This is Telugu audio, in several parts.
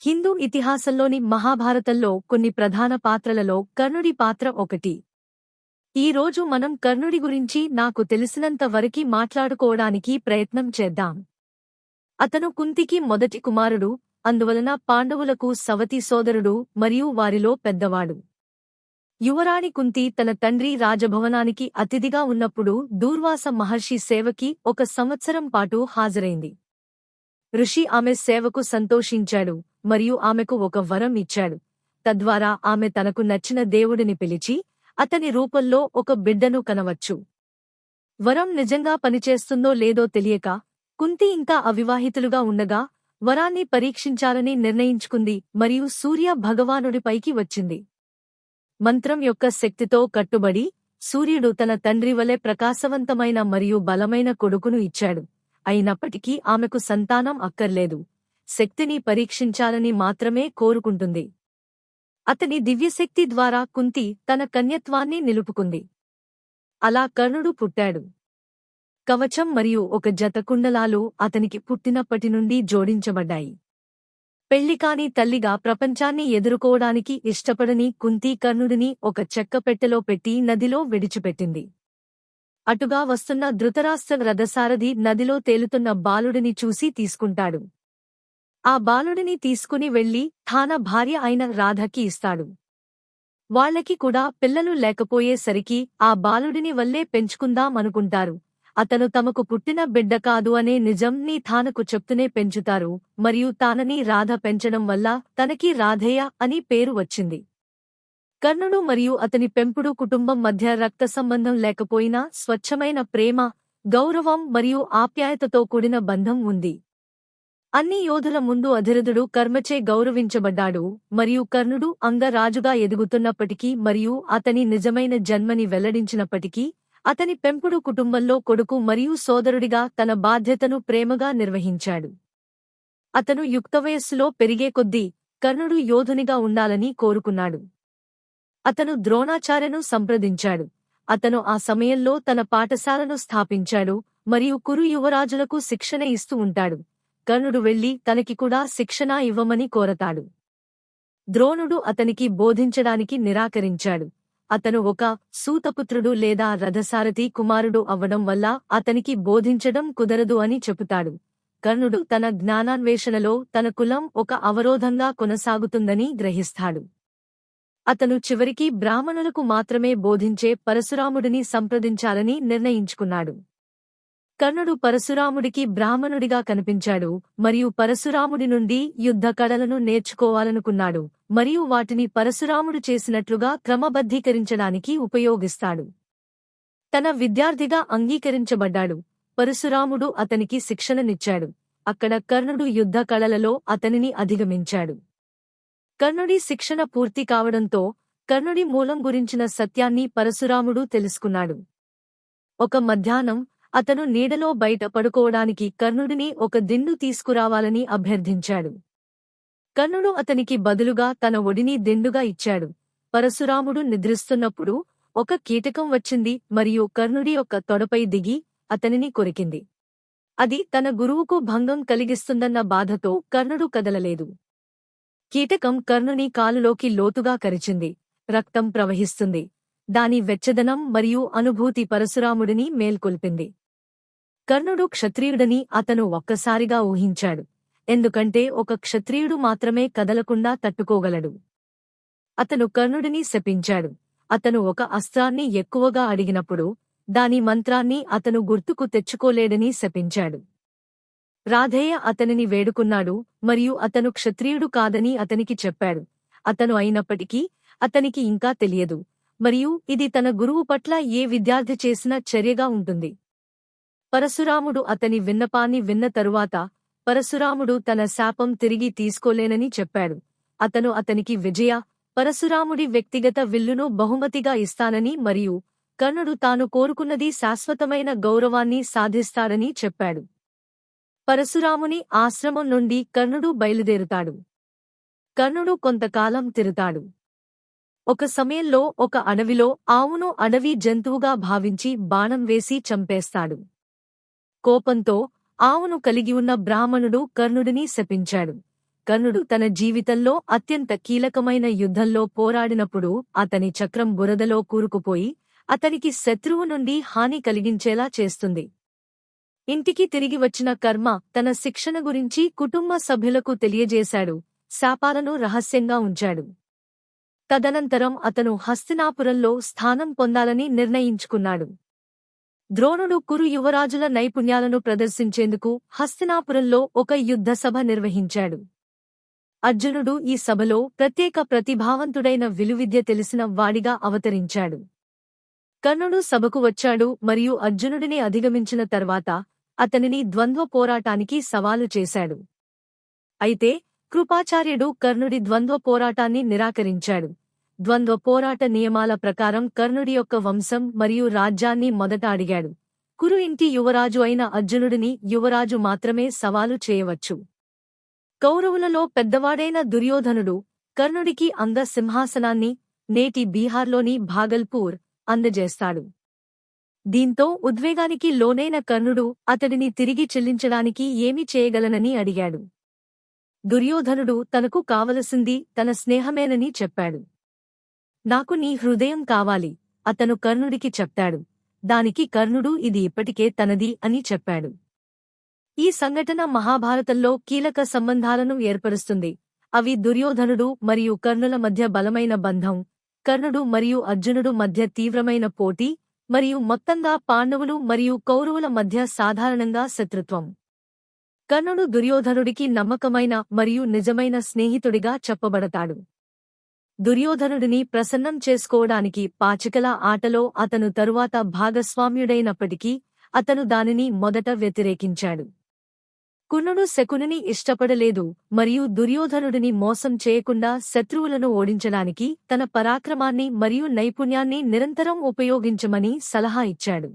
హిందూ ఇతిహాసంలోని మహాభారతంలో కొన్ని ప్రధాన పాత్రలలో కర్ణుడి పాత్ర ఒకటి. ఈ రోజు మనం కర్ణుడి గురించి నాకు తెలిసినంత వరకి మాట్లాడుకోవడానికి ప్రయత్నం చేద్దాం. అతను కుంతికి మొదటి కుమారుడు, అందువలన పాండవులకు సవతి సోదరుడు మరియు వారిలో పెద్దవాడు. యువరాణి కుంతి తన తండ్రి రాజభవనానికి అతిథిగా ఉన్నప్పుడు దూర్వాస మహర్షి సేవకి 1 సంవత్సరం పాటు హాజరైంది. ఋషి ఆమె సేవకు సంతోషించాడు మరియు ఆమెకు ఒక వరం ఇచ్చాడు. తద్వారా ఆమె తనకు నచ్చిన దేవుడిని పిలిచి అతని రూపంలో ఒక బిడ్డను కనవచ్చు. వరం నిజంగా పనిచేస్తుందో లేదో తెలియక కుంతి ఇంకా అవివాహితులుగా ఉండగా వరాన్ని పరీక్షించాలని నిర్ణయించుకుంది మరియు సూర్య భగవానుడిపైకి వచ్చింది. మంత్రం యొక్క శక్తితో కట్టుబడి సూర్యుడు తన తండ్రి వలె ప్రకాశవంతమైన మరియు బలమైన కొడుకును ఇచ్చాడు. అయినప్పటికీ ఆమెకు సంతానం అక్కర్లేదు, శక్తిని పరీక్షించాలని మాత్రమే కోరుకుంటుంది. అతని దివ్యశక్తి ద్వారా కుంతి తన కన్యత్వాన్ని నిలుపుకుంది. అలా కర్ణుడు పుట్టాడు. కవచం మరియు ఒక జత కుండలాలు అతనికి పుట్టినప్పటి నుండి జోడించబడ్డాయి. పెళ్లికాని తల్లిగా ప్రపంచాన్ని ఎదుర్కోవడానికి ఇష్టపడని కుంతి కర్ణుడిని ఒక చెక్కపెట్టెలో పెట్టి నదిలో విడిచిపెట్టింది. అటుగా వస్తున్న ధృతరాష్ట్ర రథసారథి నదిలో తేలుతున్న బాలుడిని చూసి తీసుకుంటాడు. ఆ బాలుడిని తీసుకుని వెళ్లి తాన భార్య అయిన రాధకి ఇస్తాడు. వాళ్లకి కూడా పిల్లలు లేకపోయేసరికి ఆ బాలుడిని వల్లే పెంచుకుందామనుకుంటారు. అతను తమకు పుట్టిన బిడ్డ కాదు అనే నిజంని తానకు చెప్తూనే పెంచుతారు మరియు తానని రాధ పెంచడం వల్ల తనకి రాధేయ అని పేరు వచ్చింది. కర్ణుడు మరియు అతని పెంపుడు కుటుంబం మధ్య రక్త సంబంధం లేకపోయినా స్వచ్ఛమైన ప్రేమ, గౌరవం మరియు ఆప్యాయతతో కూడిన బంధం ఉంది. అన్ని యోధుల ముందు అధిరథుడు కర్మచే గౌరవించబడ్డాడు మరియు కర్ణుడు అంగరాజుగా ఎదుగుతున్నప్పటికీ మరియు అతని నిజమైన జన్మని వెల్లడించినప్పటికీ అతని పెంపుడు కుటుంబంలో కొడుకు మరియు సోదరుడిగా తన బాధ్యతను ప్రేమగా నిర్వహించాడు. అతను యుక్తవయస్సులో పెరిగే కొద్దీ కర్ణుడు యోధునిగా ఉండాలని కోరుకున్నాడు. అతను ద్రోణాచార్యను సంప్రదించాడు. అతను ఆ సమయంలో తన పాఠశాలను స్థాపించాడు మరియు కురు యువరాజులకు శిక్షణ ఇస్తూ ఉంటాడు. కర్ణుడు వెళ్లి తనకి కూడా శిక్షణ ఇవ్వమని కోరతాడు. ద్రోణుడు అతనికి బోధించడానికి నిరాకరించాడు. అతను ఒక సూతపుత్రుడు లేదా రథసారథి కుమారుడు అవ్వడం వల్ల అతనికి బోధించడం కుదరదు అని చెబుతాడు. కర్ణుడు తన జ్ఞానాన్వేషణలో తన కులం ఒక అవరోధంగా కొనసాగుతుందని గ్రహిస్తాడు. అతను చివరికి బ్రాహ్మణులకు మాత్రమే బోధించే పరశురాముడిని సంప్రదించాలని నిర్ణయించుకున్నాడు. కర్ణుడు పరశురాముడికి బ్రాహ్మణుడిగా కనిపించాడు మరియు పరశురాముడి నుండి యుద్ధ కళలను నేర్చుకోవాలనుకున్నాడు మరియు వాటిని పరశురాముడు చేసినట్లుగా క్రమబద్ధీకరించడానికి ఉపయోగిస్తాడు. తన విద్యార్థిగా అంగీకరించబడ్డాడు. పరశురాముడు అతనికి శిక్షణనిచ్చాడు. అక్కడ కర్ణుడు యుద్ధ కళలలో అతనిని అధిగమించాడు. కర్ణుడి శిక్షణ పూర్తి కావడంతో కర్ణుడి మూలం గురించిన సత్యాన్ని పరశురాముడు తెలుసుకున్నాడు. ఒక మధ్యాహ్నం అతను నీడలో బయట పడుకోవడానికి కర్ణుడిని ఒక దిండు తీసుకురావాలని అభ్యర్థించాడు. కర్ణుడు అతనికి బదులుగా తన ఒడిని దిండుగా ఇచ్చాడు. పరశురాముడు నిద్రిస్తున్నప్పుడు ఒక కీటకం వచ్చింది మరియు కర్ణుడి యొక్క తొడపై దిగి అతనిని కొరికింది. అది తన గురువుకు భంగం కలిగిస్తుందన్న బాధతో కర్ణుడు కదలలేదు. కీటకం కర్ణుని కాలులోకి లోతుగా కరిచింది. రక్తం ప్రవహిస్తుంది. దాని వెచ్చదనం మరియు అనుభూతి పరశురాముడిని మేల్కొల్పింది. కర్ణుడు క్షత్రియుడని అతను ఒక్కసారిగా ఊహించాడు, ఎందుకంటే ఒక క్షత్రియుడు మాత్రమే కదలకుండా తట్టుకోగలడు. అతను కర్ణుడిని శపించాడు. అతను ఒక అస్త్రాన్ని ఎక్కువగా అడిగినప్పుడు దాని మంత్రాన్ని అతను గుర్తుకు తెచ్చుకోలేడని శపించాడు. రాధేయ అతనిని వేడుకున్నాడు మరియు అతను క్షత్రియుడు కాదని అతనికి చెప్పాడు. అతను అయినప్పటికీ అతనికి ఇంకా తెలియదు మరియు ఇది తన గురువు పట్ల ఏ విద్యార్థి చేసిన చర్యగా ఉంటుంది. పరశురాముడు అతని విన్నపాన్ని విన్న తరువాత పరశురాముడు తన శాపం తిరిగి తీసుకోలేనని చెప్పాడు. అతను అతనికి పరశురాముడి వ్యక్తిగత విల్లును బహుమతిగా ఇస్తానని మరియు కర్ణుడు తాను కోరుకున్నది శాశ్వతమైన గౌరవాన్ని సాధిస్తాడని చెప్పాడు. పరశురాముని ఆశ్రమం నుండి కర్ణుడు బయలుదేరుతాడు. కర్ణుడు కొంతకాలం తిరుగుతాడు. ఒక సమయంలో ఒక అడవిలో ఆవును అడవి జంతువుగా భావించి బాణం వేసి చంపేస్తాడు. కోపంతో ఆవును కలిగి ఉన్న బ్రాహ్మణుడు కర్ణుడిని శపించాడు. కర్ణుడు తన జీవితంలో అత్యంత కీలకమైన యుద్ధంలో పోరాడినప్పుడు అతని చక్రం బురదలో కూరుకుపోయి అతనికి శత్రువు నుండి హాని కలిగించేలా చేస్తుంది. ఇంటికి తిరిగి వచ్చిన కర్మ తన శిక్షణ గురించి కుటుంబ సభ్యులకు తెలియజేశాడు, శాపాలను రహస్యంగా ఉంచాడు. తదనంతరం అతను హస్తినాపురంలో స్థానం పొందాలని నిర్ణయించుకున్నాడు. ద్రోణుడు కురు యువరాజుల నైపుణ్యాలను ప్రదర్శించేందుకు హస్తినాపురంలో ఒక యుద్ధ సభ నిర్వహించాడు. అర్జునుడు ఈ సభలో ప్రత్యేక ప్రతిభావంతుడైన విలువిద్య తెలిసిన వాడిగా అవతరించాడు. కర్ణుడు సభకు వచ్చాడు మరియు అర్జునుడిని అధిగమించిన తర్వాత అతనిని ద్వంద్వ పోరాటానికి సవాలు చేశాడు. అయితే కృపాచార్యుడు కర్ణుడి ద్వంద్వ పోరాటాన్ని నిరాకరించాడు. ద్వంద్వ పోరాట నియమాల ప్రకారం కర్ణుడి యొక్క వంశం మరియు రాజ్యాన్ని మొదట అడిగాడు. కురు ఇంటి యువరాజు అయిన అర్జునుడిని యువరాజు మాత్రమే సవాలు చేయవచ్చు. కౌరవులలో పెద్దవాడైన దుర్యోధనుడు కర్ణుడికి అంగ సింహాసనాన్ని, నేటి బీహార్లోని భాగల్పూర్, అందజేస్తాడు. దీంతో ఉద్వేగానికి లోనైన కర్ణుడు అతడిని తిరిగి చెల్లించడానికి ఏమి చేయగలనని అడిగాడు. దుర్యోధనుడు తనకు కావలసింది తన స్నేహమేనని చెప్పాడు. నాకు నీ హృదయం కావాలి, అతను కర్ణుడికి చెప్తాడు. దానికి కర్ణుడు ఇది ఇప్పటికే తనది అని చెప్పాడు. ఈ సంఘటన మహాభారతంలో కీలక సంబంధాలను ఏర్పరుస్తుంది. అవి దుర్యోధనుడు మరియు కర్ణుల మధ్య బలమైన బంధం, కర్ణుడు మరియు అర్జునుడు మధ్య తీవ్రమైన పోటీ, మరియు మొత్తంగా పాండవులు మరియు కౌరవుల మధ్య సాధారణంగా శత్రుత్వం. కర్ణుడు దుర్యోధనుడికి నమ్మకమైన మరియు నిజమైన స్నేహితుడిగా చెప్పబడతాడు. దుర్యోధనుడిని ప్రసన్నం చేసుకోవడానికి పాచికల ఆటలో అతను తరువాత భాగస్వామ్యుడైనప్పటికీ అతను దానిని మొదట వ్యతిరేకించాడు. కర్ణుడు శకునిని ఇష్టపడలేదు మరియు దుర్యోధనుడిని మోసం చేయకుండా శత్రువులను ఓడించడానికి తన పరాక్రమాన్ని మరియు నైపుణ్యాన్ని నిరంతరం ఉపయోగించమని సలహా ఇచ్చాడు.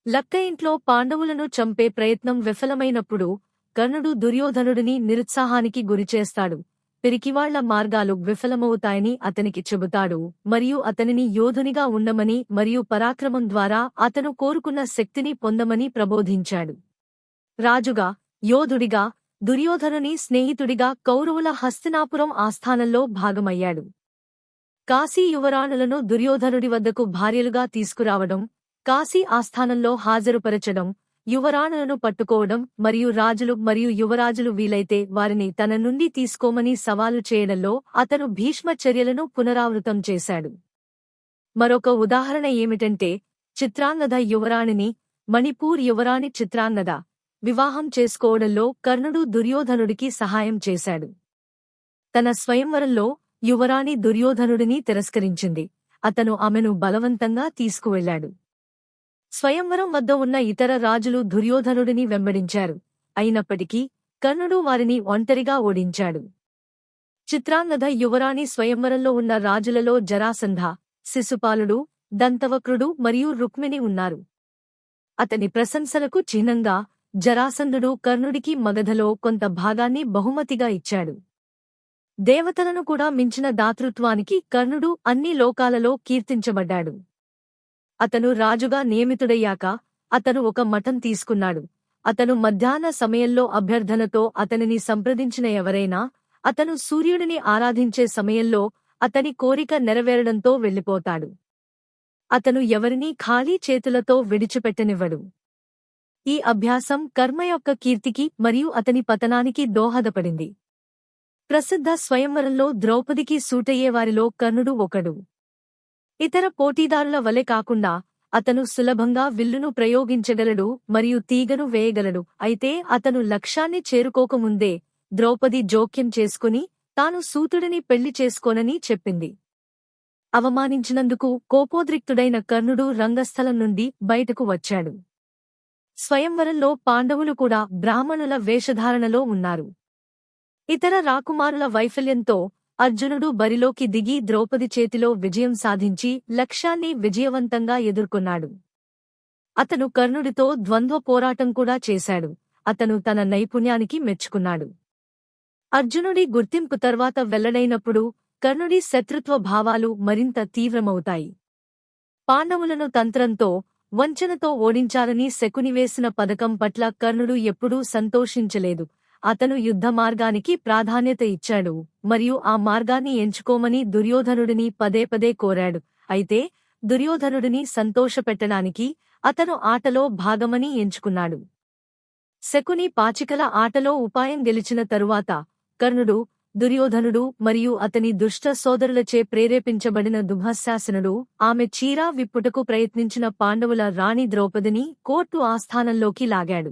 లక్క ఇంట్లో పాండవులను చంపే ప్రయత్నం విఫలమైనప్పుడు కర్ణుడు దుర్యోధనుడిని నిరుత్సాహానికి గురిచేస్తాడు. పిరికివాళ్ల మార్గాలు విఫలమవుతాయని అతనికి చెబుతాడు మరియు అతనిని యోధునిగా ఉండమని మరియు పరాక్రమం ద్వారా అతను కోరుకున్న శక్తిని పొందమని ప్రబోధించాడు. రాజుగా, యోధుడిగా, దుర్యోధనుని స్నేహితుడిగా కౌరవుల హస్తినాపురం ఆస్థానంలో భాగమయ్యాడు. కాశీ యువరాణులను దుర్యోధనుడి వద్దకు భార్యలుగా తీసుకురావడం, కాశీ ఆస్థానంలో హాజరుపరచడం, యువరాణులను పట్టుకోవడం మరియు రాజులు మరియు యువరాజులు వీలైతే వారిని తన నుండి తీసుకోమని సవాలు చేయడంలో అతను భీష్మ చర్యలను పునరావృతం చేశాడు. మరొక ఉదాహరణ ఏమిటంటే, చిత్రాంగద యువరాణిని, మణిపూర్ యువరాణి చిత్రాంగద వివాహం చేసుకోవడంలో కర్ణుడు దుర్యోధనుడికి సహాయం చేశాడు. తన స్వయంవరంలో యువరాణి దుర్యోధనుడిని తిరస్కరించింది. అతను ఆమెను బలవంతంగా తీసుకువెళ్లాడు. స్వయంవరం వద్ద ఉన్న ఇతర రాజులు దుర్యోధనుడిని వెంబడించారు. అయినప్పటికీ కర్ణుడు వారిని ఒంటరిగా ఓడించాడు. చిత్రాంగద యువరాణి స్వయంవరంలో ఉన్న రాజులలో జరాసంధ, శిశుపాలుడు, దంతవక్రుడు మరియు రుక్మిణి ఉన్నారు. అతని ప్రశంసలకు చిహ్నంగా జరాసంధుడు కర్ణుడికి మగధలో కొంత భాగాన్ని బహుమతిగా ఇచ్చాడు. దేవతలను కూడా మించిన దాతృత్వానికి కర్ణుడు అన్ని లోకాలలో కీర్తించబడ్డాడు. అతను రాజుగా నియమితుడయ్యాక అతను ఒక మఠం తీసుకున్నాడు. అతను మధ్యాహ్న సమయంలో అభ్యర్థనతో అతనిని సంప్రదించిన ఎవరైనా అతను సూర్యుడిని ఆరాధించే సమయంలో అతని కోరిక నెరవేరడంతో వెళ్ళిపోతాడు. అతను ఎవరినీ ఖాళీ చేతులతో విడిచిపెట్టనివ్వడు. ఈ అభ్యాసం కర్మ యొక్క కీర్తికి మరియు అతని పతనానికి దోహదపడింది. ప్రసిద్ధ స్వయంవరంలో ద్రౌపదికి సూటయ్యేవారిలో కర్ణుడు ఒకడు. ఇతర పోటీదారుల వలె కాకుండా అతను సులభంగా విల్లును ప్రయోగించగలడు మరియు తీగను వేయగలడు. అయితే అతను లక్ష్యాన్ని చేరుకోకముందే ద్రౌపది జోక్యం చేసుకుని తాను సూతుడిని పెళ్లి చేసుకోనని చెప్పింది. అవమానించినందుకు కోపోద్రిక్తుడైన కర్ణుడు రంగస్థలం నుండి బయటకు వచ్చాడు. స్వయంవరంలో పాండవులు కూడా బ్రాహ్మణుల వేషధారణలో ఉన్నారు. ఇతర రాకుమారుల వైఫల్యంతో అర్జునుడు బరిలోకి దిగి ద్రౌపది చేతిలో విజయం సాధించి లక్ష్యాన్ని విజయవంతంగా ఎదుర్కొన్నాడు. అతను కర్ణుడితో ద్వంద్వ పోరాటం కూడా చేశాడు. అతను తన నైపుణ్యానికి మెచ్చుకున్నాడు. అర్జునుడి గుర్తింపు తర్వాత వెల్లడైనప్పుడు కర్ణుడి శత్రుత్వ భావాలు మరింత తీవ్రమవుతాయి. పాండవులను తంత్రంతో, వంచనతో ఓడించాలని శకుని వేసిన పథకం పట్ల కర్ణుడు ఎప్పుడూ సంతోషించలేదు. అతను యుద్ధ మార్గానికి ప్రాధాన్యత ఇచ్చాడు మరియు ఆ మార్గాన్ని ఎంచుకోమని దుర్యోధనుడిని పదే పదే కోరాడు. అయితే దుర్యోధనుడిని సంతోషపెట్టడానికి అతను ఆటలో భాగమని ఎంచుకున్నాడు. శకుని పాచికల ఆటలో ఉపాయం గెలిచిన తరువాత కర్ణుడు, దుర్యోధనుడు మరియు అతని దుష్ట సోదరులచే ప్రేరేపించబడిన దుఃశాసనుడు ఆమె చీర విప్పుటకు ప్రయత్నించిన పాండవుల రాణి ద్రౌపదిని కోర్టు ఆస్థానంలోకి లాగాడు.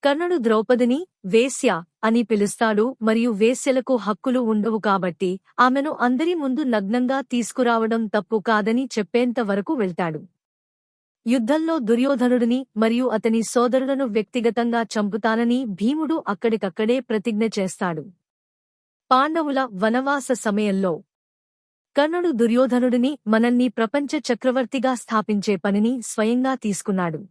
కర్ణుడు ద్రౌపదిని వేశ్య అని పిలుస్తాడు మరియు వేశ్యలకు హక్కులు ఉండవు కాబట్టి ఆమెను అందరి ముందు నగ్నంగా తీసుకురావడం తప్పు కాదని చెప్పేంత వరకు వెళ్తాడు. యుద్ధంలో దుర్యోధనుడిని మరియు అతని సోదరులను వ్యక్తిగతంగా చంపుతానని భీముడు అక్కడికక్కడే ప్రతిజ్ఞ చేస్తాడు. పాండవుల వనవాస సమయంలో కర్ణుడు దుర్యోధనుడిని మనల్ని ప్రపంచ చక్రవర్తిగా స్థాపించే పనిని స్వయంగా తీసుకున్నాడు.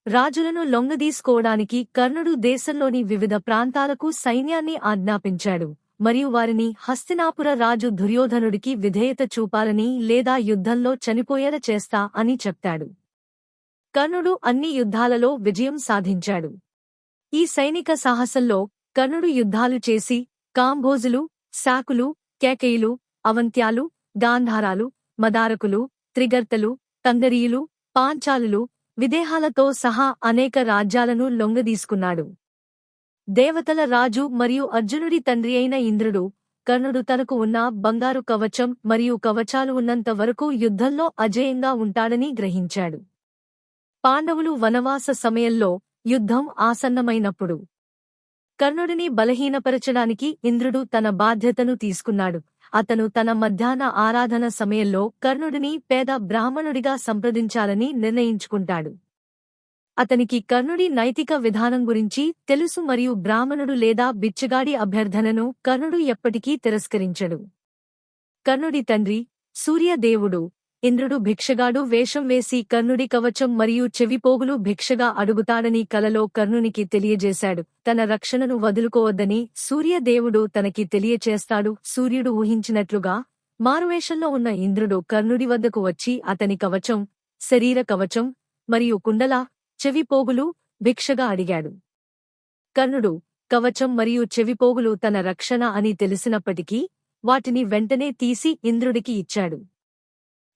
రాజులను లొంగదీసుకోవడానికి కర్ణుడు దేశంలోని వివిధ ప్రాంతాలకు సైన్యాన్ని ఆజ్ఞాపించాడు మరియు వారిని హస్తినాపుర రాజు దుర్యోధనుడికి విధేయత చూపాలని లేదా యుద్ధంలో చనిపోయేలా చేస్తా అని చెప్తాడు. కర్ణుడు అన్ని యుద్ధాలలో విజయం సాధించాడు. ఈ సైనిక సాహసంలో కర్ణుడు యుద్ధాలు చేసి కాంభోజులు, శాకులు, కేకయులు, అవంత్యాలు, గాంధారాలు, మదారకులు, త్రిగర్తలు, తంగరీయులు, పాంచాలులు, విదేహాలతో సహా అనేక రాజ్యాలను లొంగదీసుకున్నాడు. దేవతల రాజు మరియు అర్జునుడి తండ్రి అయిన ఇంద్రుడు కర్ణుడు తనకు ఉన్న బంగారు కవచం మరియు కవచాలు ఉన్నంత వరకు యుద్ధంలో అజేయంగా ఉంటాడని గ్రహించాడు. పాండవులు వనవాస సమయంలో యుద్ధం ఆసన్నమైనప్పుడు కర్ణుడిని బలహీనపరచడానికి ఇంద్రుడు తన బాధ్యతను తీసుకున్నాడు. అతను తన మధ్యాహ్న ఆరాధన సమయంలో కర్ణుడిని పేద బ్రాహ్మణుడిగా సంప్రదించాలని నిర్ణయించుకుంటాడు. అతనికి కర్ణుడి నైతిక విధానం గురించి తెలుసు మరియు బ్రాహ్మణుడు లేదా బిచ్చగాడి అభ్యర్థనను కర్ణుడు ఎప్పటికీ తిరస్కరించడు. కర్ణుడి తండ్రి సూర్యదేవుడు ఇంద్రుడు భిక్షగాడు వేషం వేసి కర్ణుడి కవచం మరియు చెవిపోగులు భిక్షగా అడుగుతాడని కలలో కర్ణునికి తెలియజేశాడు. తన రక్షణను వదులుకోవద్దని సూర్యదేవుడు తనకి తెలియచేస్తాడు. సూర్యుడు ఊహించినట్లుగా మారువేషంలో ఉన్న ఇంద్రుడు కర్ణుడి వద్దకు వచ్చి అతని కవచం, శరీర కవచం మరియు కుండల, చెవిపోగులు భిక్షగా అడిగాడు. కర్ణుడు కవచం మరియు చెవిపోగులు తన రక్షణ అని తెలిసినప్పటికీ వాటిని వెంటనే తీసి ఇంద్రుడికి ఇచ్చాడు.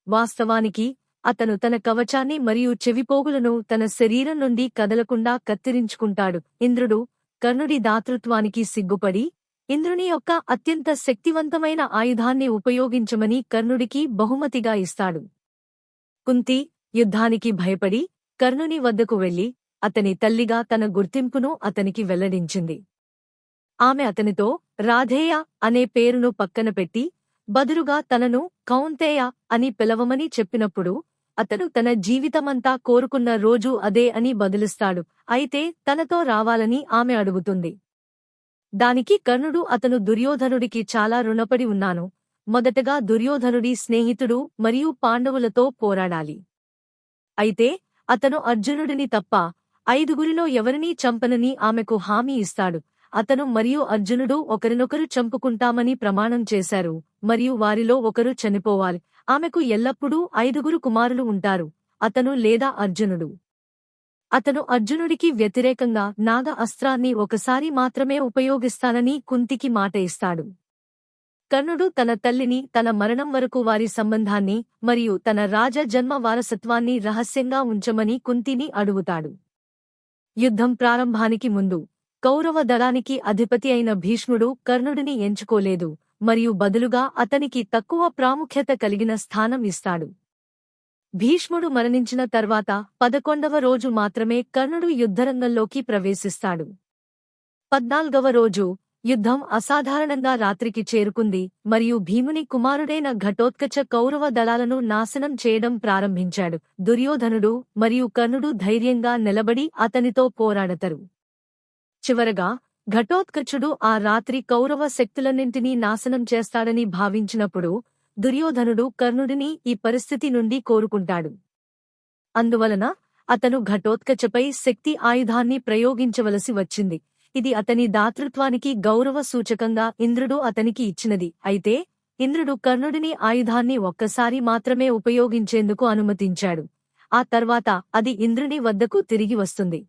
వాస్తవానికి అతను తన కవచాన్ని మరియు చెవిపోగులను తన శరీరం నుండి కదలకుండా కత్తిరించుకుంటాడు. ఇంద్రుడు కర్ణుడి దాతృత్వానికి సిగ్గుపడి ఇంద్రుని యొక్క అత్యంత శక్తివంతమైన ఆయుధాన్ని ఉపయోగించమని కర్ణుడికి బహుమతిగా ఇస్తాడు. కుంతి యుద్ధానికి భయపడి కర్ణుని వద్దకు వెళ్లి అతని తల్లిగా తన గుర్తింపును అతనికి వెల్లడించింది. ఆమె అతనితో రాధేయ అనే పేరును పక్కన పెట్టి బదులుగా తనను కౌంతేయ అని పిలవమని చెప్పినప్పుడు అతను తన జీవితమంతా కోరుకున్న రోజు అదే అని బదులిస్తాడు. అయితే తనతో రావాలని ఆమె అడుగుతుంది. దానికి కర్ణుడు అతను దుర్యోధనుడికి చాలా రుణపడి ఉన్నాను. మొదటగా దుర్యోధనుడి స్నేహితుడు మరియు పాండవులతో పోరాడాలి. అయితే అతను అర్జునుడిని తప్ప 5గురిలో ఎవరినీ చంపనని ఆమెకు హామీ ఇస్తాడు. అతను మరియు అర్జునుడు ఒకరినొకరు చంపుకుంటామని ప్రమాణం చేశారు మరియు వారిలో ఒకరు చనిపోవాలి. ఆమెకు ఎల్లప్పుడూ 5గురు కుమారులు ఉంటారు, అతను లేదా అర్జునుడు. అతను అర్జునుడికి వ్యతిరేకంగా నాగ అస్త్రాన్ని ఒకసారి మాత్రమే ఉపయోగిస్తానని కుంతికి మాట ఇస్తాడు. కర్ణుడు తన తల్లిని తన మరణం వరకు వారి సంబంధాన్ని మరియు తన రాజ జన్మ వారసత్వాన్ని రహస్యంగా ఉంచమని కుంతిని అడుగుతాడు. యుద్ధం ప్రారంభానికి ముందు కౌరవ దళానికి అధిపతి అయిన భీష్ముడు కర్ణుడిని ఎంచుకోలేదు మరియు బదులుగా అతనికి తక్కువ ప్రాముఖ్యత కలిగిన స్థానం ఇస్తాడు. భీష్ముడు మరణించిన తర్వాత 11వ రోజు మాత్రమే కర్ణుడు యుద్ధరంగంలోకి ప్రవేశిస్తాడు. 14వ రోజు యుద్ధం అసాధారణంగా రాత్రికి చేరుకుంది మరియు భీముని కుమారుడైన ఘటోత్కచ కౌరవ దళాలను నాశనం చేయడం ప్రారంభించాడు. దుర్యోధనుడు మరియు కర్ణుడు ధైర్యంగా నిలబడి అతనితో పోరాడతారు. చివరగా ఘటోత్కచుడు ఆ రాత్రి కౌరవ శక్తులన్నింటినీ నాశనం చేస్తాడని భావించినప్పుడు దుర్యోధనుడు కర్ణుడిని ఈ పరిస్థితి నుండి కోరుకుంటాడు. అందువలన అతను ఘటోత్కచపై శక్తి ఆయుధాన్ని ప్రయోగించవలసి వచ్చింది. ఇది అతని దాతృత్వానికి గౌరవ సూచకంగా ఇంద్రుడు అతనికి ఇచ్చినది. అయితే ఇంద్రుడు కర్ణుడిని ఆయుధాన్ని ఒక్కసారి మాత్రమే ఉపయోగించేందుకు అనుమతించాడు. ఆ తర్వాత అది ఇంద్రుని వద్దకు తిరిగి వస్తుంది.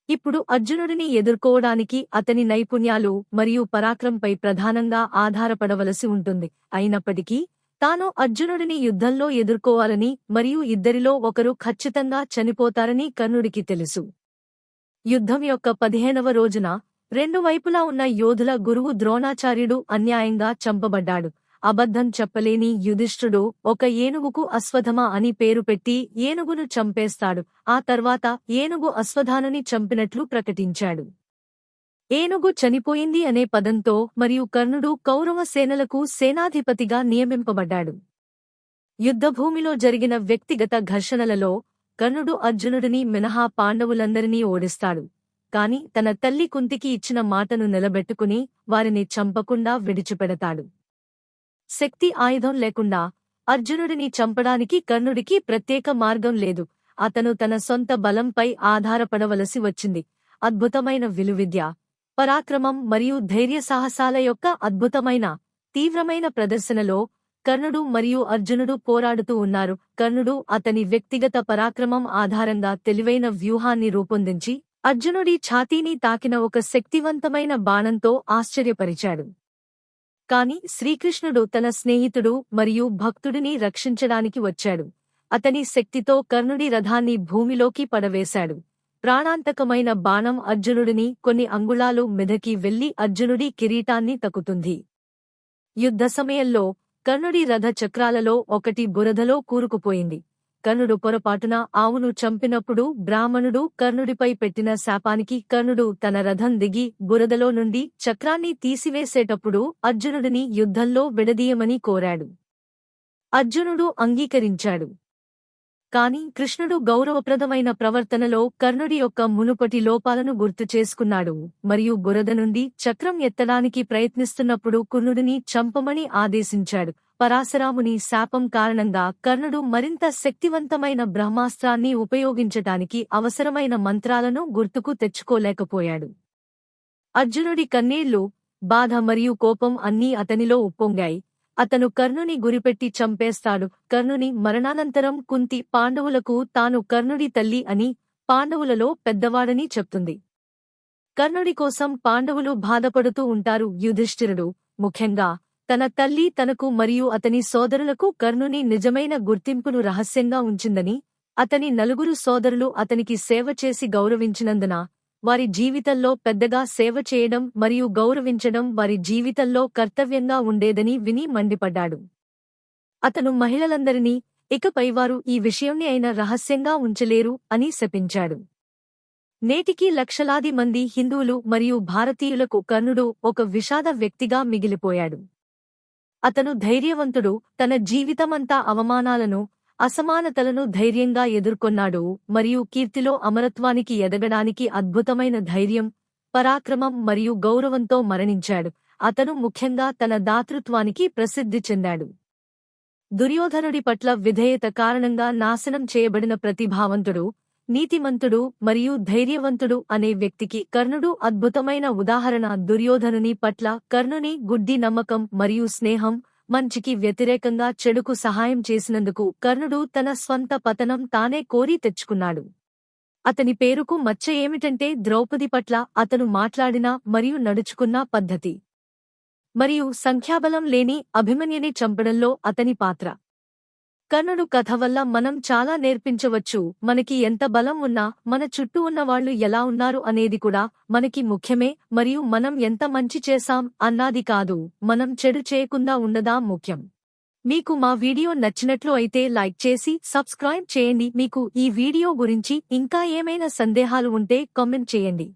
ఇప్పుడు అర్జునుడిని ఎదుర్కోవడానికి అతని నైపుణ్యాలు మరియు పరాక్రమంపై ప్రధానంగా ఆధారపడవలసి ఉంటుంది. అయినప్పటికీ తాను అర్జునుడిని యుద్ధంలో ఎదుర్కోవాలని మరియు ఇద్దరిలో ఒకరు ఖచ్చితంగా చనిపోతారని కర్ణుడికి తెలుసు. యుద్ధం యొక్క 15వ రోజున రెండు వైపులా ఉన్న యోధుల గురువు ద్రోణాచార్యుడు అన్యాయంగా చంపబడ్డాడు. అబద్ధం చెప్పలేని యుధిష్ఠుడు ఒక ఏనుగుకు అశ్వథమ అని పేరు పెట్టి ఏనుగును చంపేస్తాడు. ఆ తర్వాత ఏనుగు అశ్వథానుని చంపినట్లు ప్రకటించాడు. ఏనుగు చనిపోయింది అనే పదంతో మరియు కర్ణుడు కౌరవ సేనలకు సేనాధిపతిగా నియమింపబడ్డాడు. యుద్ధభూమిలో జరిగిన వ్యక్తిగత ఘర్షణలలో కర్ణుడు అర్జునుడిని మినహా పాండవులందరినీ ఓడిస్తాడు. కాని తన తల్లి కుంతికి ఇచ్చిన మాటను నిలబెట్టుకుని వారిని చంపకుండా విడిచిపెడతాడు. శక్తి ఆయుధం లేకుండా అర్జునుడిని చంపడానికి కర్ణుడికి ప్రత్యేక మార్గం లేదు. అతను తన సొంత బలంపై ఆధారపడవలసి వచ్చింది. అద్భుతమైన విలువిద్య, పరాక్రమం మరియు ధైర్యసాహసాల యొక్క అద్భుతమైన తీవ్రమైన ప్రదర్శనలో కర్ణుడు మరియు అర్జునుడు పోరాడుతూ ఉన్నారు. కర్ణుడు అతని వ్యక్తిగత పరాక్రమం ఆధారంగా తెలివైన వ్యూహాన్ని రూపొందించి అర్జునుడి ఛాతీని తాకిన ఒక శక్తివంతమైన బాణంతో ఆశ్చర్యపరిచాడు. కాని శ్రీకృష్ణుడు తన స్నేహితుడు మరియు భక్తుడిని రక్షించడానికి వచ్చాడు. అతని శక్తితో కర్ణుడి రథాన్ని భూమిలోకి పడవేశాడు. ప్రాణాంతకమైన బాణం అర్జునుడిని కొన్ని అంగుళాలు మెదకి వెళ్లి అర్జునుడి కిరీటాన్ని తకుతుంది. యుద్ధ సమయంలో కర్ణుడి రథ చక్రాలలో ఒకటి బురదలో కూరుకుపోయింది. కర్ణుడు పొరపాటున ఆవును చంపినప్పుడు బ్రాహ్మణుడు కర్ణుడిపై పెట్టిన శాపానికి కర్ణుడు తన రథం దిగి బురదలో నుండి చక్రాన్ని తీసివేసేటప్పుడు అర్జునుడిని యుద్ధంలో విడదీయమని కోరాడు. అర్జునుడు అంగీకరించాడు. కాని కృష్ణుడు గౌరవప్రదమైన ప్రవర్తనలో కర్ణుడి యొక్క మునుపటి లోపాలను గుర్తు చేసుకున్నాడు మరియు బురద నుండి చక్రం ఎత్తడానికి ప్రయత్నిస్తున్నప్పుడు కర్ణుడిని చంపమని ఆదేశించాడు. పరాశరాముని శాపం కారణంగా కర్ణుడు మరింత శక్తివంతమైన బ్రహ్మాస్త్రాన్ని ఉపయోగించటానికి అవసరమైన మంత్రాలను గుర్తుకు తెచ్చుకోలేకపోయాడు. అర్జునుడి కన్నీళ్లు, బాధ మరియు కోపం అన్నీ అతనిలో ఉప్పొంగాయి. అతను కర్ణుని గురిపెట్టి చంపేస్తాడు. కర్ణుని మరణానంతరం కుంతి పాండవులకు తాను కర్ణుడి తల్లి అని, పాండవులలో పెద్దవాడని చెప్తుంది. కర్ణుడి కోసం పాండవులు బాధపడుతూ ఉంటారు. యుధిష్ఠిరుడు ముఖ్యంగా తన తల్లి తనకు మరియు అతని సోదరులకు కర్ణుని నిజమైన గుర్తింపును రహస్యంగా ఉంచిందని, అతని నలుగురు సోదరులు అతనికి సేవ చేసి గౌరవించినందున వారి జీవితంలో పెద్దగా సేవ చేయడం మరియు గౌరవించడం వారి జీవితంలో కర్తవ్యంగా ఉండేదని విని మండిపడ్డాడు. అతను మహిళలందరినీ ఇకపై వారు ఈ విషయంని అయినా రహస్యంగా ఉంచలేరు అని శపించాడు. నేటికీ లక్షలాది మంది హిందువులు మరియు భారతీయులకు కర్ణుడు ఒక విషాద వ్యక్తిగా మిగిలిపోయాడు. అతను ధైర్యవంతుడు, తన జీవితమంతా అవమానాలను, అసమానతలను ధైర్యంగా ఎదుర్కొన్నాడు మరియు కీర్తిలో అమరత్వానికి ఎదగడానికి అద్భుతమైన ధైర్యం, పరాక్రమం మరియు గౌరవంతో మరణించాడు. అతను ముఖ్యంగా తన దాతృత్వానికి ప్రసిద్ధి చెందాడు. దుర్యోధనుడి పట్ల విధేయత కారణంగా నాశనం చేయబడిన ప్రతిభావంతుడు, నీతిమంతుడు మరియు ధైర్యవంతుడు అనే వ్యక్తికి కర్ణుడు అద్భుతమైన ఉదాహరణ. దుర్యోధనుని పట్ల కర్ణుని గుడ్డి నమ్మకం మరియు స్నేహం, మంచికి వ్యతిరేకంగా చెడుకు సహాయం చేసినందుకు కర్ణుడు తన స్వంత పతనం తానే కోరి తెచ్చుకున్నాడు. అతని పేరుకు మచ్చ ఏమిటంటే ద్రౌపది పట్ల అతను మాట్లాడిన మరియు నడుచుకున్న పద్ధతి, మరియు సంఖ్యాబలం లేని అభిమన్యుని చంపడంలో అతని పాత్ర. కర్ణుడు కథ వల్ల మనం చాలా నేర్పించవచ్చు. మనకి ఎంత బలం ఉన్నా మన చుట్టూ ఉన్న వాళ్ళు ఎలా ఉన్నారు అనేది కూడా మనకి ముఖ్యమే, మరియు మనం ఎంత మంచి చేశాం అన్నది కాదు, మనం చెడు చేయకుండా ఉండదా ముఖ్యం. మీకు మా వీడియో నచ్చినట్లు అయితే లైక్ చేసి సబ్స్క్రైబ్ చేయండి. మీకు ఈ వీడియో గురించి ఇంకా ఏమైనా సందేహాలు ఉంటే కామెంట్ చేయండి.